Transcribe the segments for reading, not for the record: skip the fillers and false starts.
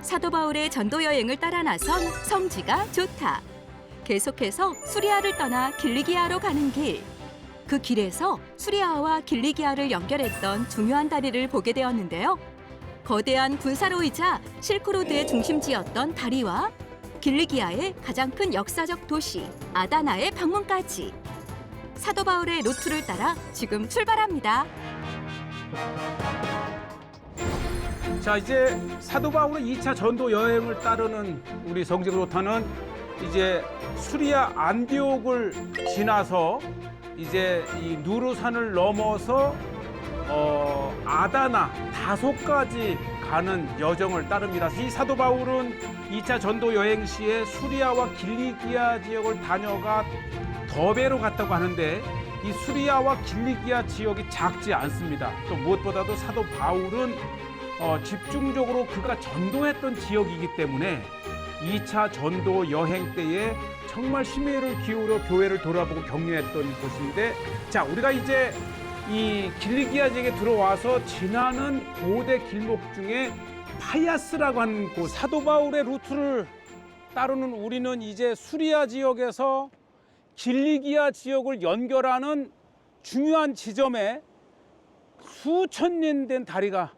사도 바울의 전도 여행을 따라 나선 성지가 좋다. 계속해서 수리아를 떠나 길리기아로 가는 길. 그 길에서 수리아와 길리기아를 연결했던 중요한 다리를 보게 되었는데요. 거대한 군사로이자 실크로드의 중심지였던 다리와 길리기아의 가장 큰 역사적 도시 아다나의 방문까지. 사도 바울의 루트를 따라 지금 출발합니다. 자, 이제 사도 바울의 2차 전도 여행을 따르는 우리 성지그로타는 이제 수리아 안디옥을 지나서 이제 이 누르산을 넘어서 아다나 다소까지 가는 여정을 따릅니다. 이 사도 바울은 2차 전도 여행 시에 수리아와 길리기아 지역을 다녀가 더베로 갔다고 하는데 이 수리아와 길리기아 지역이 작지 않습니다. 또 무엇보다도 사도 바울은 집중적으로 그가 전도했던 지역이기 때문에 2차 전도 여행 때에 정말 심혈을 기울여 교회를 돌아보고 격려했던 곳인데, 자, 우리가 이제 이 길리기아 지역에 들어와서 지나는 고대 길목 중에 파야스라고 하는 곳, 사도 바울의 루트를 따르는 우리는 이제 수리아 지역에서 길리기아 지역을 연결하는 중요한 지점에 수천 년 된 다리가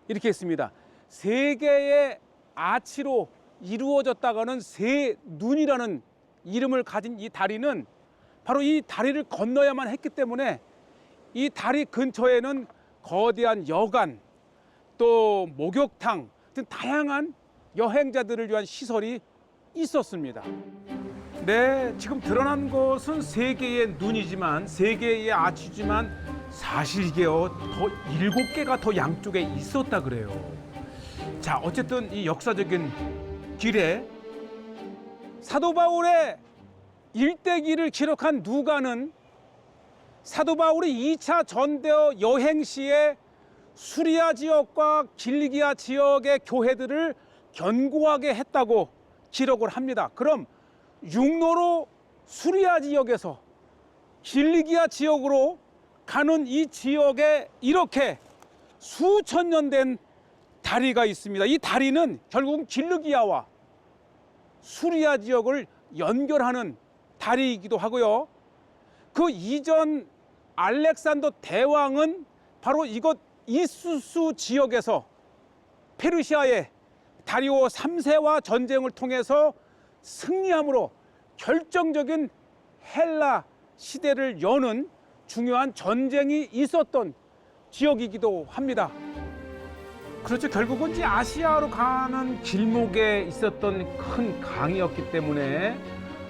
이렇게 있습니다. 세 개의 아치로 이루어졌다가는 세 눈이라는 이름을 가진 이 다리는 바로 이 다리를 건너야만 했기 때문에 이 다리 근처에는 거대한 여관, 또 목욕탕 등 다양한 여행자들을 위한 시설이 있었습니다. 네, 지금 드러난 것은 세 개의 눈이지만, 세 개의 아치지만 사실 이게요, 더 7개가 더 양쪽에 있었다 그래요. 자, 어쨌든 이 역사적인 길에 사도 바울의 일대기를 기록한 누가는 사도 바울이 2차 전도 여행 시에 수리아 지역과 길리기아 지역의 교회들을 견고하게 했다고 기록을 합니다. 그럼 육로로 수리아 지역에서 길리기아 지역으로 가는 이 지역에 이렇게 수천 년 된 다리가 있습니다. 이 다리는 결국은 길리기아와 수리아 지역을 연결하는 다리이기도 하고요. 그 이전 알렉산더 대왕은 바로 이곳 이수스 지역에서 페르시아의 다리오 3세와 전쟁을 통해서 승리함으로 결정적인 헬라 시대를 여는 중요한 전쟁이 있었던 지역이기도 합니다. 그렇죠. 결국은 이제 아시아로 가는 길목에 있었던 큰 강이었기 때문에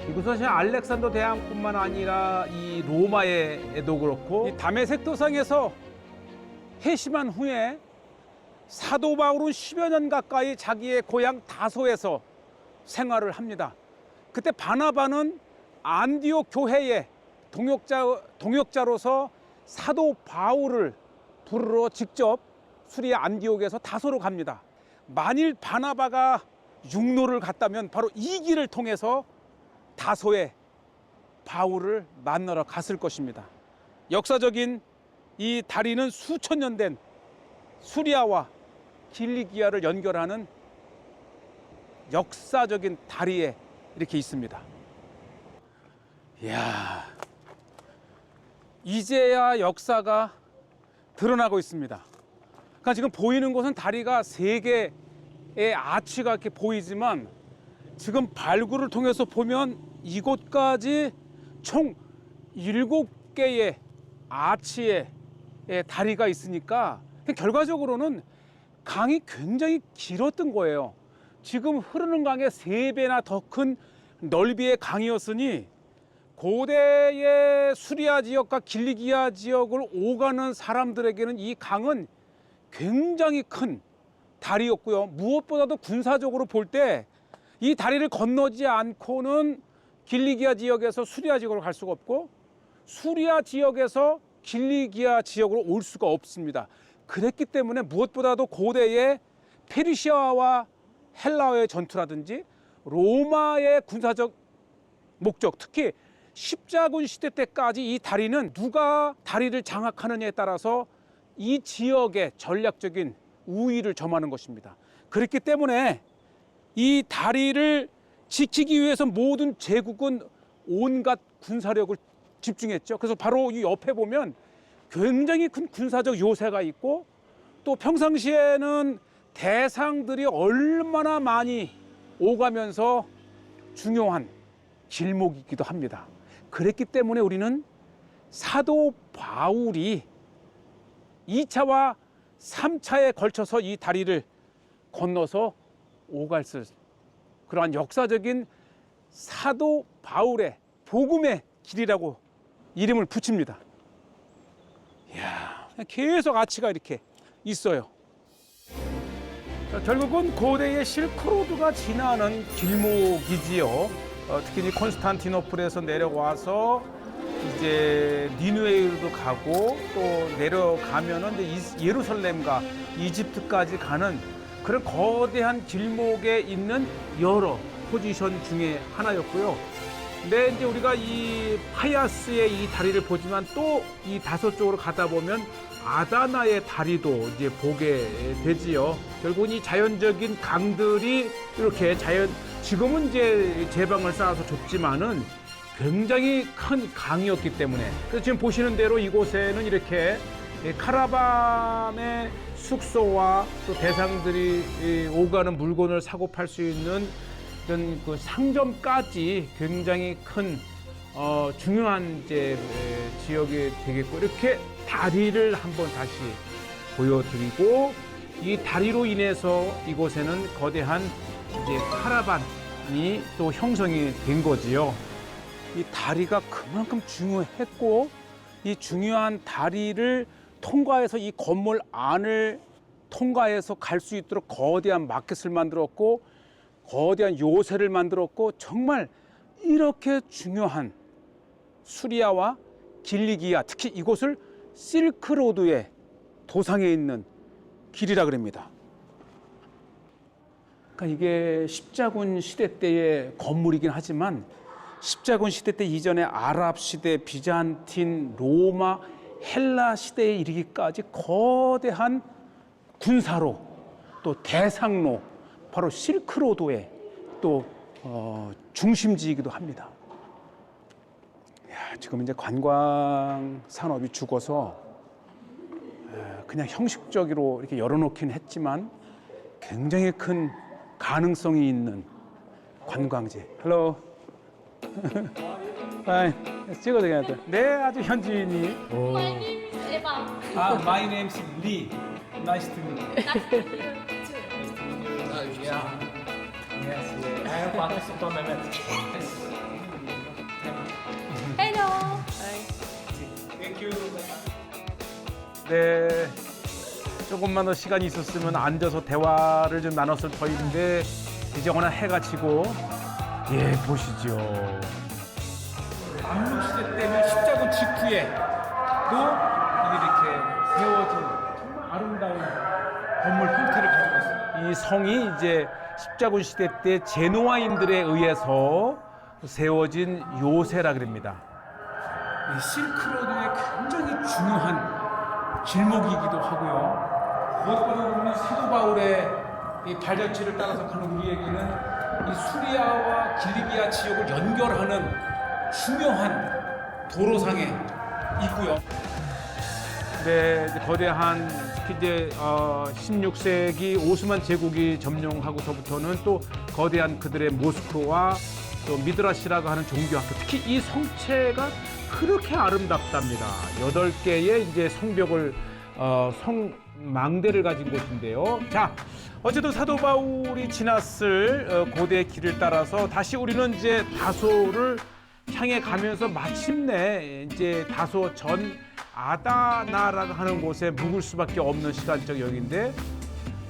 이곳은 알렉산더 대왕뿐만 아니라 이 로마에도 그렇고 이 다메섹 도상에서 회심한 후에 사도 바울은 10여 년 가까이 자기의 고향 다소에서 생활을 합니다. 그때 바나바는 안디옥 교회의 동역자로서 사도 바울을 부르러 직접 수리아 안디옥에서 다소로 갑니다. 만일 바나바가 육로를 갔다면 바로 이 길을 통해서 다소에 바울을 만나러 갔을 것입니다. 역사적인 이 다리는 수천 년 된 수리아와 길리기아를 연결하는 역사적인 다리에 이렇게 있습니다. 이야, 이제야 역사가 드러나고 있습니다. 그러니까 지금 보이는 곳은 다리가 3개의 아치가 이렇게 보이지만 지금 발굴을 통해서 보면 이곳까지 총 7개의 아치의 다리가 있으니까 결과적으로는 강이 굉장히 길었던 거예요. 지금 흐르는 강의 3배나 더 큰 넓이의 강이었으니 고대의 수리아 지역과 길리기아 지역을 오가는 사람들에게는 이 강은 굉장히 큰 다리였고요. 무엇보다도 군사적으로 볼 때 이 다리를 건너지 않고는 길리기아 지역에서 수리아 지역으로 갈 수가 없고 수리아 지역에서 길리기아 지역으로 올 수가 없습니다. 그랬기 때문에 무엇보다도 고대의 페르시아와 헬라의 전투라든지 로마의 군사적 목적, 특히 십자군 시대 때까지 이 다리는 누가 다리를 장악하느냐에 따라서 이 지역의 전략적인 우위를 점하는 것입니다. 그렇기 때문에 이 다리를 지키기 위해서 모든 제국은 온갖 군사력을 집중했죠. 그래서 바로 이 옆에 보면 굉장히 큰 군사적 요새가 있고 또 평상시에는 대상들이 얼마나 많이 오가면서 중요한 길목이기도 합니다. 그랬기 때문에 우리는 사도 바울이 2차와 3차에 걸쳐서 이 다리를 건너서 오갈 그러한 역사적인 사도 바울의 복음의 길이라고 이름을 붙입니다. 이야, 계속 아치가 이렇게 있어요. 결국은 고대의 실크로드가 지나는 길목이지요. 특히 이 콘스탄티노플에서 내려와서 이제 니누웨이로도 가고 또 내려가면은 이제 예루살렘과 이집트까지 가는 그런 거대한 길목에 있는 여러 포지션 중에 하나였고요. 근데 이제 우리가 이 파야스의 이 다리를 보지만 또 이 다섯 쪽으로 가다 보면 아다나의 다리도 이제 보게 되지요. 결국은 이 자연적인 강들이 이렇게 지금은 이제 제방을 쌓아서 좁지만은 굉장히 큰 강이었기 때문에 그래서 지금 보시는 대로 이곳에는 이렇게 카라반의 숙소와 또 대상들이 오가는 물건을 사고 팔 수 있는 이런 그 상점까지 굉장히 큰 중요한 이제 지역이 되겠고 이렇게 다리를 한번 다시 보여드리고 이 다리로 인해서 이곳에는 거대한 이제 카라반이 또 형성이 된 거지요. 이 다리가 그만큼 중요했고 이 중요한 다리를 통과해서 이 건물 안을 통과해서 갈 수 있도록 거대한 마켓을 만들었고 거대한 요새를 만들었고 정말 이렇게 중요한 수리아와 길리기아 특히 이곳을 실크로드의 도상에 있는 길이라 그럽니다. 그러니까 이게 십자군 시대 때의 건물이긴 하지만 십자군 시대 때 이전에 아랍 시대, 비잔틴, 로마, 헬라 시대에 이르기까지 거대한 군사로 또 대상로 바로 실크로드의 또 중심지이기도 합니다. 지금 이제 관광 산업이 죽어서 그냥 형식적으로 이렇게 열어놓긴 했지만 굉장히 큰 가능성이 있는 관광지. 헬로. 찍어도 되겠다. 네, 아주 현지인이. My name is Eva. My name is Lee. Nice to meet you. Nice to meet you too. Yeah. Yes, yeah. I am participant Mehmet. Hello. Thank you. 네, 조금만 더 시간이 있었으면 앉아서 대화를 좀 나눴을 터인데 이제 워낙 해가 지고 예 보시죠. 안목시대 때는 십자군 직후에 또 이렇게 세워진 정말 아름다운 건물 형태를 가지고 있습니다. 이 성이 이제 십자군 시대 때 제노아인들에 의해서 세워진 요새라 그럽니다. 이 실크로드의 굉장히 중요한 길목이기도 하고요. 무엇보다 우리는 사도 바울의 이 발자취를 따라서 가는 우리에게는 이 수리아와 길리기아 지역을 연결하는 중요한 도로상에 있고요. 네, 거대한 특히 이제 16세기 오스만 제국이 점령하고서부터는 또 거대한 그들의 모스크와 또 미드라시라고 하는 종교학교, 특히 이 성체가 그렇게 아름답답니다. 8개의 이제 성벽을 성망대를 가진 곳인데요. 자, 어쨌든 사도 바울이 지났을 고대의 길을 따라서 다시 우리는 이제 다소를 향해 가면서 마침내 이제 다소 전 아다나라고 하는 곳에 묵을 수밖에 없는 시간적 여기인데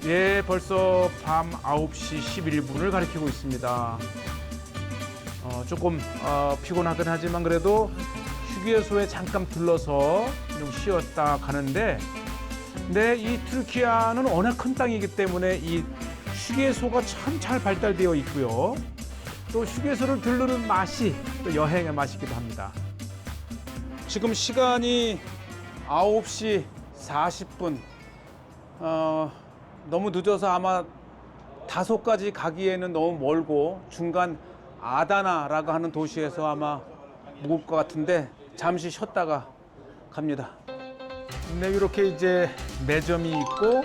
예, 벌써 밤 9시 11분을 가리키고 있습니다. 조금 피곤하긴 하지만 그래도 휴게소에 잠깐 들러서 좀 쉬었다 가는데 근데 이 튀르키아는 워낙 큰 땅이기 때문에 이 휴게소가 참 잘 발달되어 있고요. 또 휴게소를 들르는 맛이 또 여행의 맛이기도 합니다. 지금 시간이 9시 40분. 너무 늦어서 아마 다소까지 가기에는 너무 멀고 중간 아다나라고 하는 도시에서 아마 묵을 것 같은데 잠시 쉬었다가 갑니다. 네, 이렇게 이제 매점이 있고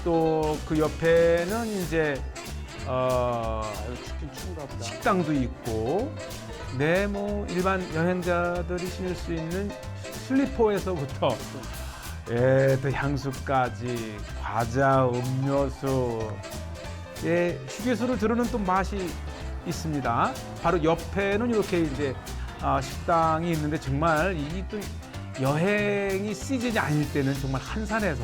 또 그 옆에는 이제 춥긴 추운가 보다. 식당도 있고, 네, 뭐 일반 여행자들이 신을 수 있는 슬리퍼에서부터 예, 또 향수까지 과자, 음료수, 예, 휴게소를 들으는 또 맛이 있습니다. 바로 옆에는 이렇게 이제 식당이 있는데 정말 이 또 여행이 시즌이 아닐 때는 정말 한산해서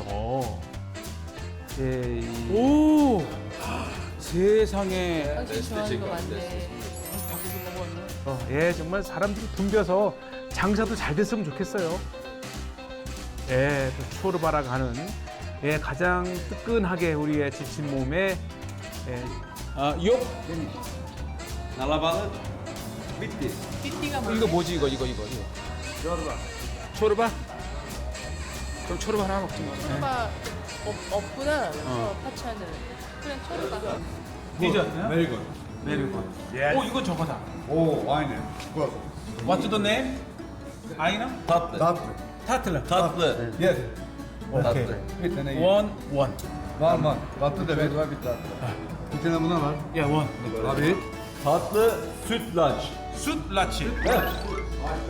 예, 오 세상에 좋아하는 거 많네. 예, 정말 사람들이 붐벼서 장사도 잘 됐으면 좋겠어요. 예, 또 초르바라 가는 예, 가장 뜨끈하게 우리의 지친 몸에 예, 욕 날아방은 밑에. 삐띠가 이거 뭐지 이거 초르바 그럼 초르바 하나 먹지 뭐. 초르바 없구나. 파차는. 그냥 초르바. 디저트 Very good. 메리고 Yes. 오 이거 저거다 Oh, aynen. Good. What's the name? 아이나? Tatlı. 타틀러 Tatlı. Yes. 오케이 Bir tane ye. 원 Var. Tatlı da ver. Var bir tane. Bir tane buna var. 야, 원 Abi. Tatlı sütlaç, 숯 라치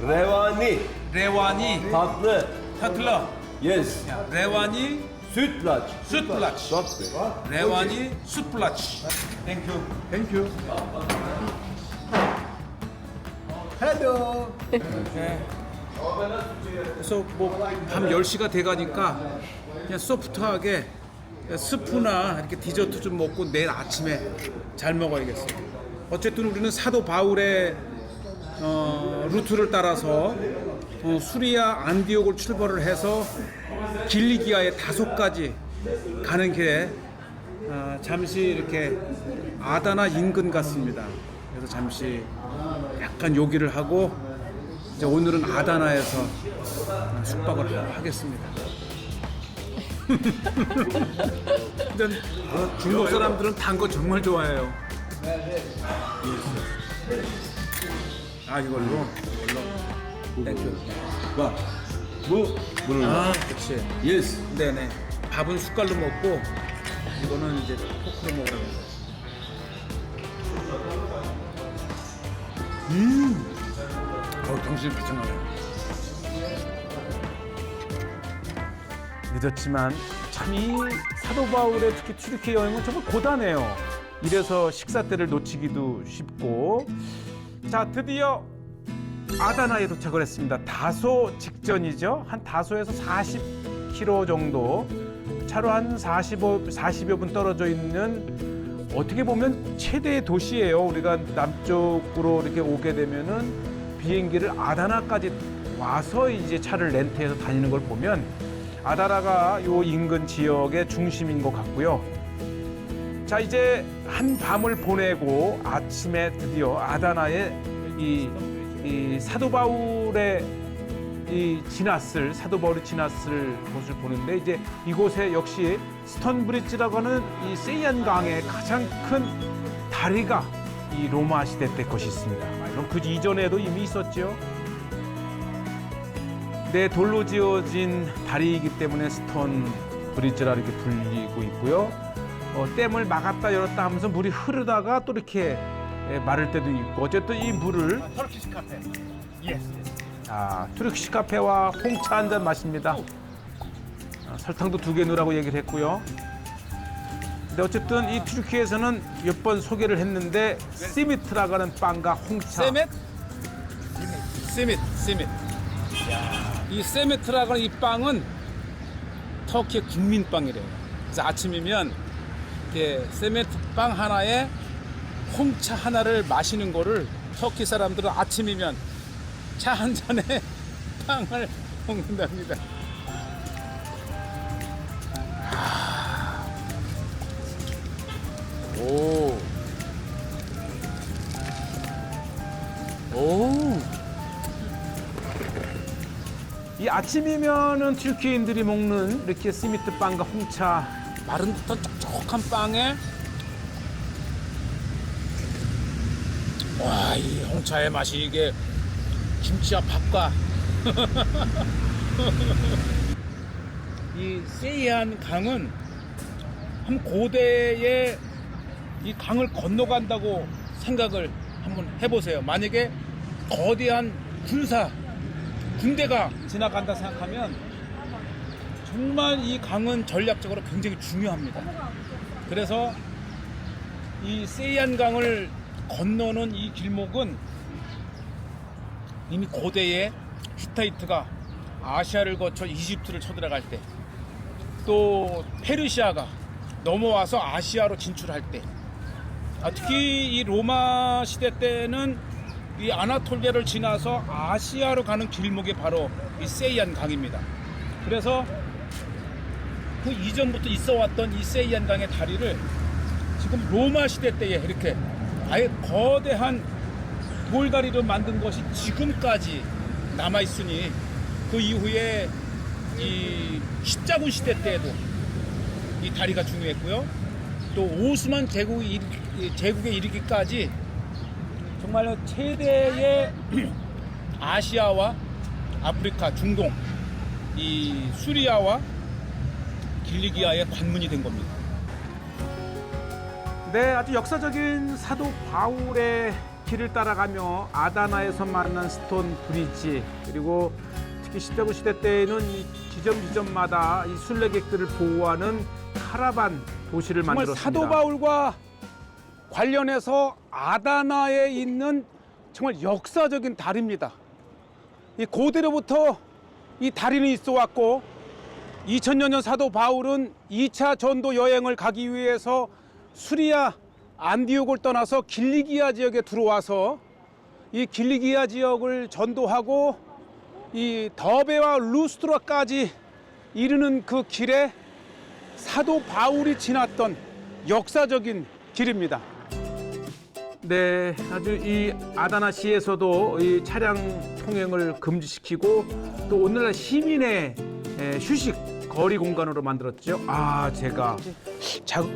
revani, 레와니 tatlı, 타틀러 yes, 레와니 sütlaç. 숯 라치 Tatlı. 레와니 숯 라치 땡큐 Thank you. Hello. 그래서 뭐 밤 10시가 돼가니까 그냥 소프트하게 스프나 이렇게 디저트 좀 먹고 내일 아침에 잘 먹어야겠어요. 어쨌든 우리는 사도 바울의 루트를 따라서 수리아 안디옥을 출발을 해서 길리기아의 다소까지 가는 길에 잠시 이렇게 아다나 인근 같습니다. 그래서 잠시 약간 요기를 하고 이제 오늘은 아다나에서 숙박을 하겠습니다. 근데 중국 사람들은 단 거 정말 좋아해요. 이걸로. 땡큐. Bak, bu bunun. 아, 그렇지. Yes. 네네. 밥은 숟갈로 먹고 이거는 이제 포크로 먹으라고. 정신 바짝 나네. 늦었지만 참 이 사도 바울의 특히 튀르키예 여행은 정말 고단해요. 이래서 식사 때를 놓치기도 쉽고. 자, 드디어 아다나에 도착을 했습니다. 다소 직전이죠. 한 다소에서 40km 정도, 차로 한 40여 분 떨어져 있는 어떻게 보면 최대의 도시예요. 우리가 남쪽으로 이렇게 오게 되면은 비행기를 아다나까지 와서 이제 차를 렌트해서 다니는 걸 보면 아다나가 요 인근 지역의 중심인 것 같고요. 자, 이제 한 밤을 보내고 아침에 드디어 아다나에 이 사도 바울의 사도 바울이 지났을 곳을 보는데, 이제 이곳에 역시 스톤브리지라고 하는 이 세이안강의 가장 큰 다리가 이 로마 시대 때 것이 있습니다. 그럼 그 이전에도 이미 있었죠. 네, 돌로 지어진 다리이기 때문에 스톤브리지라 이렇게 불리고 있고요. 댐을 막았다 열었다 하면서 물이 흐르다가 또 이렇게 마를 때도 있고, 어쨌든 이 물을 터키시 카페. 투르키시 카페와 홍차 한 잔 마십니다. 설탕도 2개 넣으라고 얘기를 했고요. 근데 어쨌든 이 튀르키예에서는 몇 번 소개를 했는데 시미트라고 하는 빵과 홍차. 시밋. 이 세메트라고 하는 이 빵은 터키의 국민빵이래요. 그래서 아침이면 이렇게 세메트 빵 하나에 홍차 하나를 마시는 거를 터키 사람들은 아침이면 차 한 잔에 빵을 먹는답니다. 이 아침이면은 튀르키예인들이 먹는 이렇게 시미트 빵과 홍차, 마른 듯한 촉촉한 빵에 와, 이 홍차의 맛이 이게 김치와 밥과 이 세이한 강은 한 고대의 이 강을 건너간다고 생각을 한번 해보세요. 만약에 거대한 군대가 지나간다 생각하면 정말 이 강은 전략적으로 굉장히 중요합니다. 그래서 이 세이안 강을 건너는 이 길목은 이미 고대의 히타이트가 아시아를 거쳐 이집트를 쳐들어갈 때, 또 페르시아가 넘어와서 아시아로 진출할 때, 특히 이 로마 시대 때는 이 아나톨리아를 지나서 아시아로 가는 길목이 바로 이 세이안 강입니다. 그래서 그 이전부터 있어왔던 이 세이안 강의 다리를 지금 로마 시대 때에 이렇게 아예 거대한 돌다리로 만든 것이 지금까지 남아있으니, 그 이후에 이 십자군 시대 때에도 이 다리가 중요했고요. 또 오스만 제국에 이르기까지 정말로 최대의 아시아와 아프리카, 중동, 이 수리아와 길리기아의 관문이 된 겁니다. 네, 아주 역사적인 사도 바울의 길을 따라가며 아다나에서 만난 스톤 브리지, 그리고 특히 십자군 시대 때에는 이 지점마다 이 순례객들을 보호하는 카라반 도시를 만들었습니다. 사도 바울과 관련해서 아다나에 있는 정말 역사적인 다리입니다. 이 고대로부터 이 다리는 있어 왔고, 2000년 전 사도 바울은 2차 전도 여행을 가기 위해서 수리아 안디옥을 떠나서 길리기아 지역에 들어와서 이 길리기아 지역을 전도하고 이 더베와 루스트라까지 이르는 그 길에 사도 바울이 지났던 역사적인 길입니다. 네, 아주 이 아다나시에서도 이 차량 통행을 금지시키고 또 오늘날 시민의 휴식 거리 공간으로 만들었죠. 제가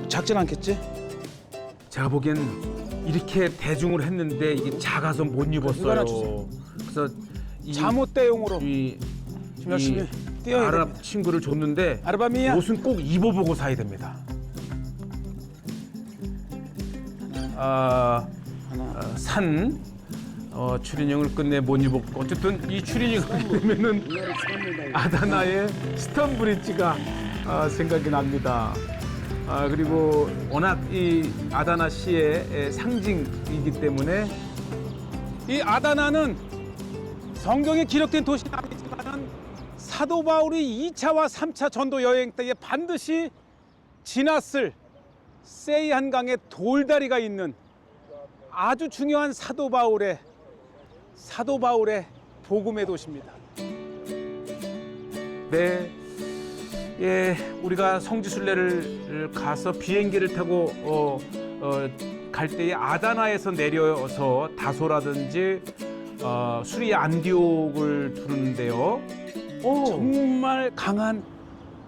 작진 않겠지? 제가 보기엔 이렇게 대중을 했는데 이게 작아서 못 입었어요. 그래서 잠옷 대용으로 지금 열심히 뛰어야 아랍 됩니다. 친구를 줬는데 아르바미야, 옷은 꼭 입어보고 사야 됩니다. 산 추리닝을 끝내 못 입었고, 어쨌든 이 추리닝을 입으면은 아다나의 스톤 브릿지가 생각이 납니다. 그리고 워낙 이 아다나 시의 상징이기 때문에 이 아다나는 성경에 기록된 도시는 아니지만 사도 바울이 2차와 3차 전도 여행 때에 반드시 지났을 세이한 강의 돌다리가 있는 아주 중요한 사도 바울의 복음의 도시입니다. 네, 우리가 성지순례를 가서 비행기를 타고 갈 때에 아다나에서 내려서 다소라든지 수리아 안디옥을 두르는데요. 정말 강한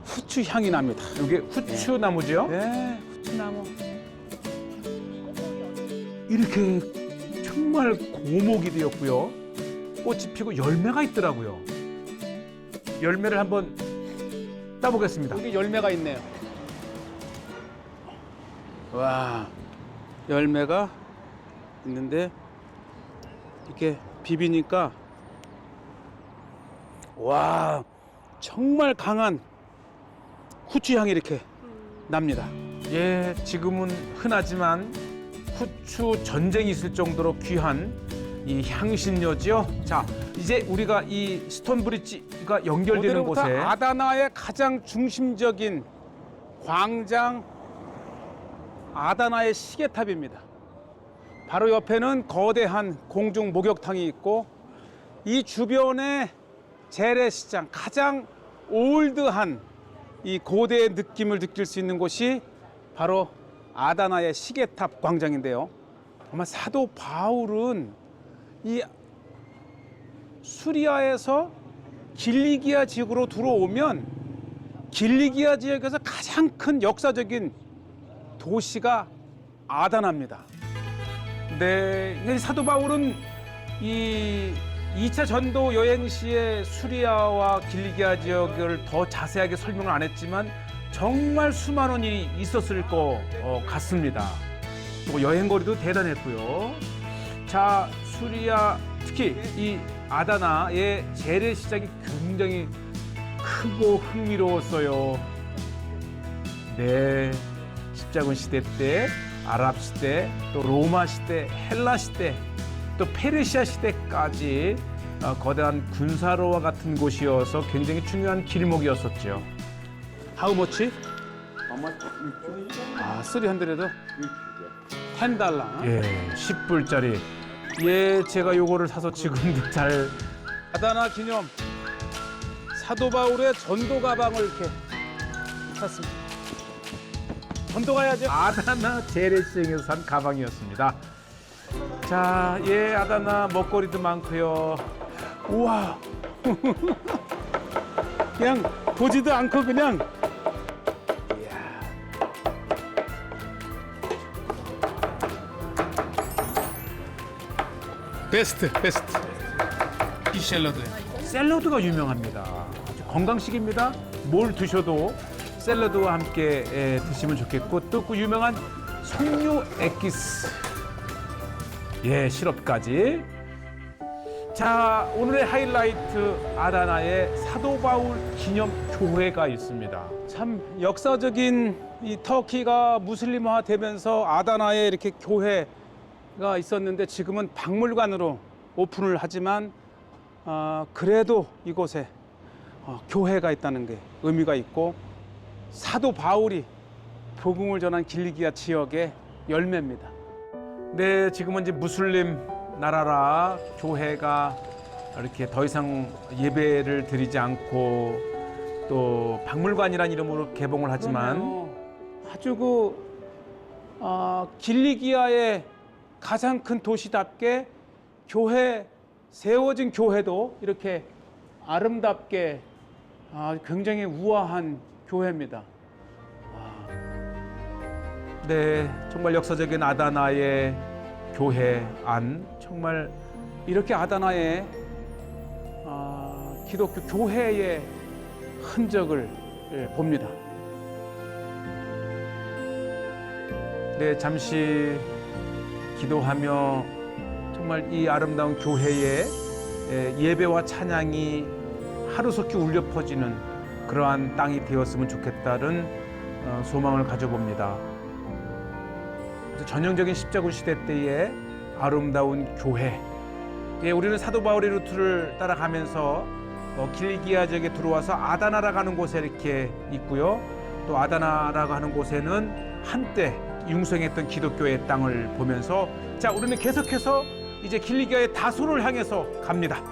후추 향이 납니다. 이게 후추 나무죠? 네, 후추 나무. 이렇게 정말 고목이 되었고요. 꽃이 피고 열매가 있더라고요. 열매를 한번 따보겠습니다. 여기 열매가 있네요. 와, 열매가 있는데 이렇게 비비니까 와, 정말 강한 후추 향이 이렇게 납니다. 예, 지금은 흔하지만 후추 전쟁이 있을 정도로 귀한 이 향신료지요. 자, 이제 우리가 이 스톤 브릿지가 연결되는 곳에 아다나의 가장 중심적인 광장 아다나의 시계탑입니다. 바로 옆에는 거대한 공중 목욕탕이 있고, 이 주변에 재래시장, 가장 올드한 이 고대의 느낌을 느낄 수 있는 곳이 바로 아다나의 시계탑 광장인데요. 아마 사도 바울은 이 수리아에서 길리기아 지역으로 들어오면 길리기아 지역에서 가장 큰 역사적인 도시가 아다나입니다. 네, 이 사도 바울은 이 2차 전도 여행 시에 수리아와 길리기아 지역을 더 자세하게 설명을 안 했지만 정말 수많은 일이 있었을 것 같습니다. 또 여행 거리도 대단했고요. 자, 수리아 특히 이 아다나의 재래시장이 굉장히 크고 흥미로웠어요. 네, 십자군 시대 때, 아랍 시대, 또 로마 시대, 헬라 시대, 또 페르시아 시대까지 거대한 군사로와 같은 곳이어서 굉장히 중요한 길목이었었죠. How much? 아, 300에도? $10. 예, 10불짜리. 예, 제가 요거를 사서 지금도 잘 아다나 기념 사도 바울의 전도 가방을 이렇게 샀습니다. 전도 가야죠. 아다나 재래시장에서 산 가방이었습니다. 자, 예, 아다나 먹거리도 많고요. 우와, 그냥 보지도 않고 그냥. 이야. 베스트. 이 샐러드가 유명합니다. 아주 건강식입니다. 뭘 드셔도 샐러드와 함께 드시면 좋겠고, 또 그 유명한 석류 액기스, 예, 시럽까지. 자, 오늘의 하이라이트 아다나에 사도 바울 기념 교회가 있습니다. 참 역사적인 이 터키가 무슬림화 되면서 아다나에 이렇게 교회가 있었는데 지금은 박물관으로 오픈을 하지만 그래도 이곳에 교회가 있다는 게 의미가 있고 사도 바울이 복음을 전한 길리기아 지역의 열매입니다. 네, 지금은 이제 무슬림 나라라 교회가 이렇게 더 이상 예배를 드리지 않고 또 박물관이라는 이름으로 개봉을 하지만 아주 길리기아의 가장 큰 도시답게 세워진 교회도 이렇게 아름답게 굉장히 우아한 교회입니다. 네, 정말 역사적인 아다나의 교회 안, 정말 이렇게 아다나의 기독교 교회의 흔적을 봅니다. 네, 잠시 기도하며 정말 이 아름다운 교회의 예배와 찬양이 하루속히 울려 퍼지는 그러한 땅이 되었으면 좋겠다는 소망을 가져봅니다. 전형적인 십자군 시대 때의 아름다운 교회. 예, 우리는 사도 바울의 루트를 따라가면서 길리기아 지역에 들어와서 아다나라 가는 곳에 이렇게 있고요. 또 아다나라고 하는 곳에는 한때 융성했던 기독교의 땅을 보면서 자, 우리는 계속해서 이제 길리기아의 다소를 향해서 갑니다.